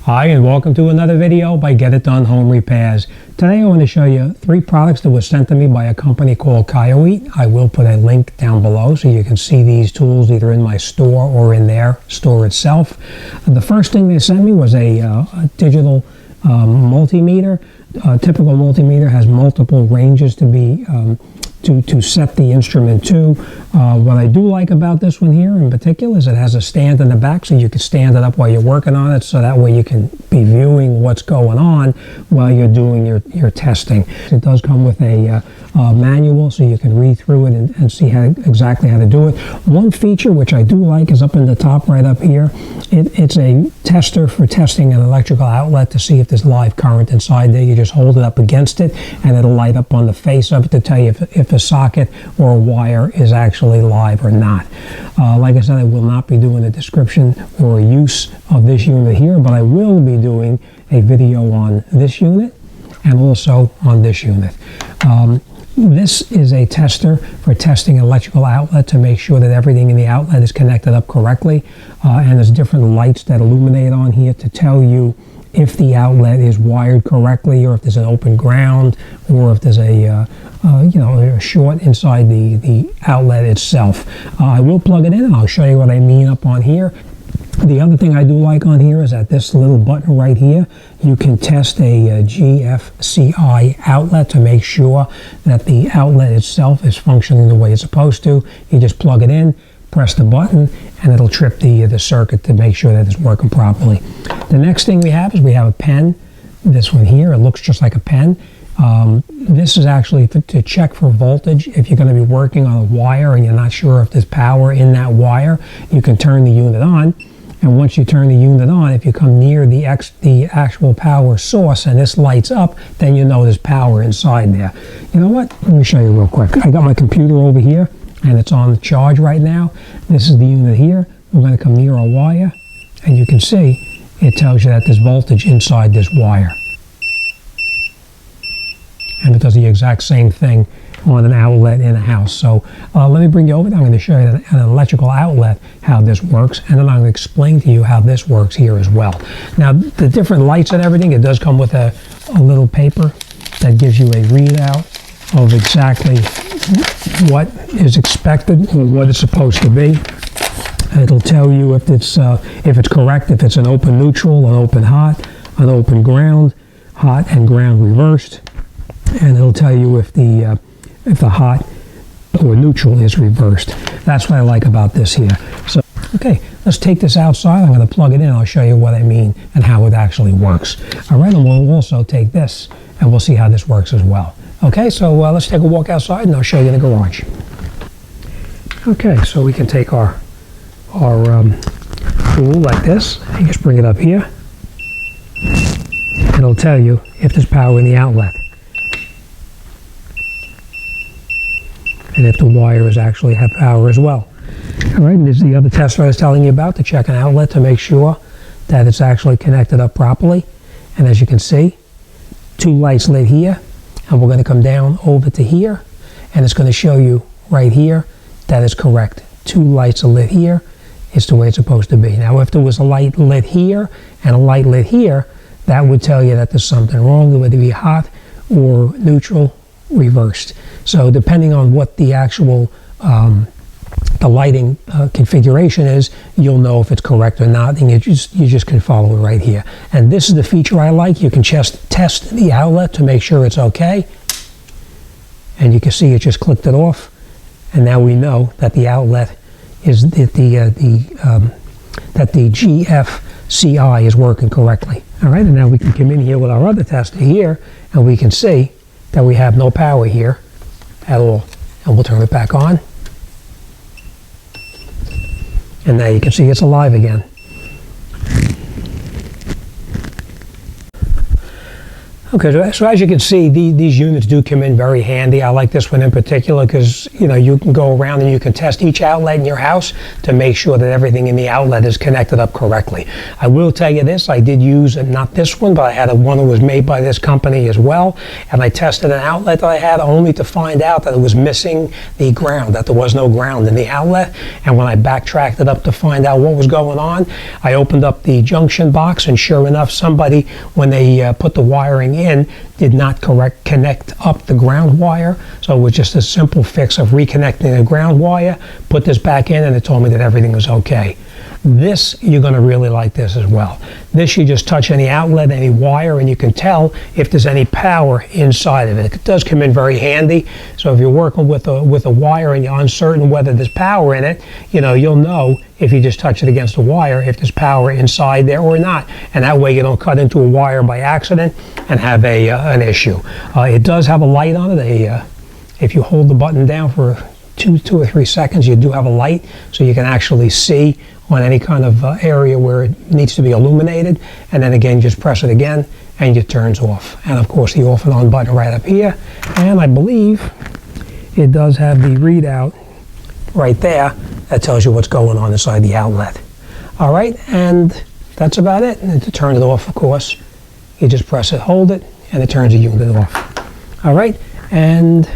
Hi, and welcome to another video by Get It Done Home Repairs. Today I want to show you 3 products that were sent to me by a company called Kaiweets. I will put a link down below so you can see these tools either in my store or in their store itself. The first thing they sent me was a digital multimeter. A typical multimeter has multiple ranges to be to set the instrument to. What I do like about this one here in particular is it has a stand in the back so you can stand it up while you're working on it, so that way you can be viewing what's going on while you're doing your testing. It does come with a manual so you can read through it and see exactly how to do it. One feature which I do like is up in the top right up here. It's a tester for testing an electrical outlet to see if there's live current inside there. You just hold it up against it and it'll light up on the face of it to tell you if a socket or a wire is actually live or not. Like I said, I will not be doing a description or a use of this unit here, but I will be doing a video on this unit and also on this unit. This is a tester for testing an electrical outlet to make sure that everything in the outlet is connected up correctly, and there's different lights that illuminate on here to tell you if the outlet is wired correctly, or if there's an open ground, or if there's a short inside the outlet itself. I will plug it in and I'll show you what I mean up on here. The other thing I do like on here is that this little button right here, you can test a GFCI outlet to make sure that the outlet itself is functioning the way it's supposed to. You just plug it in, press the button, and it'll trip the circuit to make sure that it's working properly. The next thing we have is we have a pen. This one here, it looks just like a pen. This is actually to check for voltage. If you're going to be working on a wire and you're not sure if there's power in that wire, you can turn the unit on. And once you turn the unit on, if you come near the actual power source and this lights up, then you know there's power inside there. You know what? Let me show you real quick. I got my computer over here and it's on charge right now. This is the unit here. We're going to come near a wire and you can see it tells you that there's voltage inside this wire. And it does the exact same thing on an outlet in a house. So let me bring you over there. I'm going to show you an electrical outlet how this works, and then I'm going to explain to you how this works here as well. Now, the different lights and everything, it does come with a little paper that gives you a readout of exactly what is expected or what it's supposed to be. It'll tell you if it's correct, if it's an open neutral, an open hot, an open ground, hot and ground reversed, and it'll tell you if the hot or neutral is reversed. That's what I like about this here. So, okay, let's take this outside. I'm going to plug it in. I'll show you what I mean and how it actually works. All right, and we'll also take this and we'll see how this works as well. Okay, so let's take a walk outside and I'll show you the garage. Okay, so we can take our tool like this and just bring it up here. It'll tell you if there's power in the outlet, and if the wires actually have power as well. All right, and this is the other tester I was telling you about to check an outlet to make sure that it's actually connected up properly. And as you can see, 2 lights lit here, and we're going to come down over to here, and it's going to show you right here that is correct. 2 lights are lit here. It's the way it's supposed to be. Now, if there was a light lit here and a light lit here, that would tell you that there's something wrong. It would be hot or neutral reversed. So depending on what the actual the lighting configuration is, you'll know if it's correct or not, and you just can follow it right here. And this is the feature I like. You can just test the outlet to make sure it's okay, and you can see it just clicked it off, and now we know that the outlet is that the GFCI is working correctly. All right, and now we can come in here with our other tester here, and we can see that we have no power here at all. And we'll turn it back on. And now you can see it's alive again. Okay, so as you can see, these units do come in very handy. I like this one in particular because, you know, you can go around and you can test each outlet in your house to make sure that everything in the outlet is connected up correctly. I will tell you this, I did use, not this one, but I had one that was made by this company as well, and I tested an outlet that I had only to find out that it was missing the ground, that there was no ground in the outlet. And when I backtracked it up to find out what was going on, I opened up the junction box, and sure enough, somebody, when they put the wiring in, did not connect up the ground wire. So it was just a simple fix of reconnecting the ground wire, put this back in, and it told me that everything was okay. This, you're going to really like this as well. This, you just touch any outlet, any wire, and you can tell if there's any power inside of it. It does come in very handy. So if you're working with a wire and you're uncertain whether there's power in it, you know, you'll know if you just touch it against the wire if there's power inside there or not. And that way you don't cut into a wire by accident and have an issue. It does have a light on it. If you hold the button down for two or 3 seconds, you do have a light, so you can actually see on any kind of area where it needs to be illuminated. And then again, just press it again and it turns off. And of course the off and on button right up here. And I believe it does have the readout right there that tells you what's going on inside the outlet. All right, and that's about it. And to turn it off, of course, you just press it, hold it, and it turns the unit off. All right, and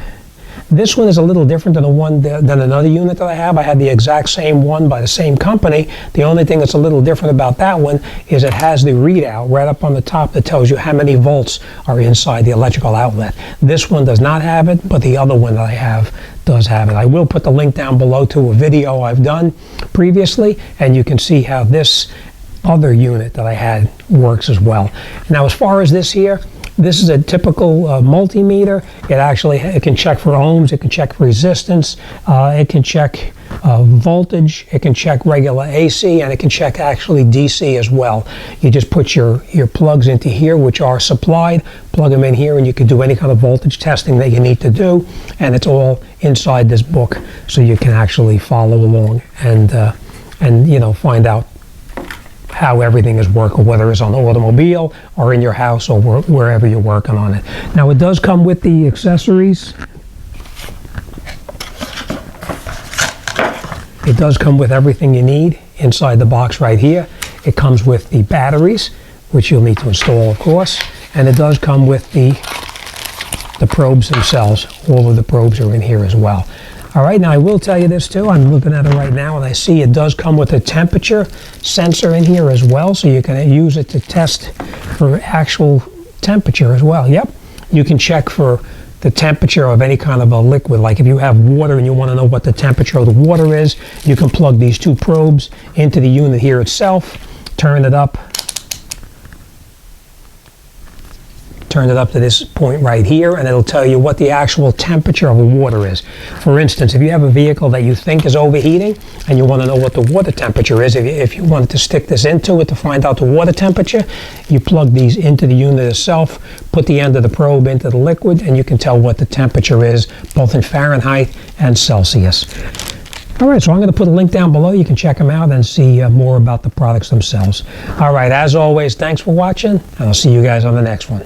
this one is a little different than another unit that I have. I had the exact same one by the same company. The only thing that's a little different about that one is it has the readout right up on the top that tells you how many volts are inside the electrical outlet. This one does not have it, but the other one that I have does have it. I will put the link down below to a video I've done previously, and you can see how this other unit that I had works as well. Now, as far as this here, this is a typical multimeter. It can check for ohms, it can check for resistance, it can check voltage, it can check regular AC, and it can check actually DC as well. You just put your plugs into here, which are supplied, plug them in here, and you can do any kind of voltage testing that you need to do, and it's all inside this book, so you can actually follow along and you know, find out how everything is working, whether it's on the automobile or in your house or wherever you're working on it. Now, it does come with the accessories. It does come with everything you need inside the box right here. It comes with the batteries, which you'll need to install, of course, and it does come with the probes themselves. All of the probes are in here as well. All right, now I will tell you this too. I'm looking at it right now and I see it does come with a temperature sensor in here as well, so you can use it to test for actual temperature as well. Yep, you can check for the temperature of any kind of a liquid. Like if you have water and you want to know what the temperature of the water is, you can plug these two probes into the unit here itself, turn it up to this point right here, and it'll tell you what the actual temperature of the water is. For instance, if you have a vehicle that you think is overheating and you want to know what the water temperature is, if you wanted to stick this into it to find out the water temperature, you plug these into the unit itself, put the end of the probe into the liquid, and you can tell what the temperature is, both in Fahrenheit and Celsius. All right, so I'm going to put a link down below. You can check them out and see more about the products themselves. All right, as always, thanks for watching, and I'll see you guys on the next one.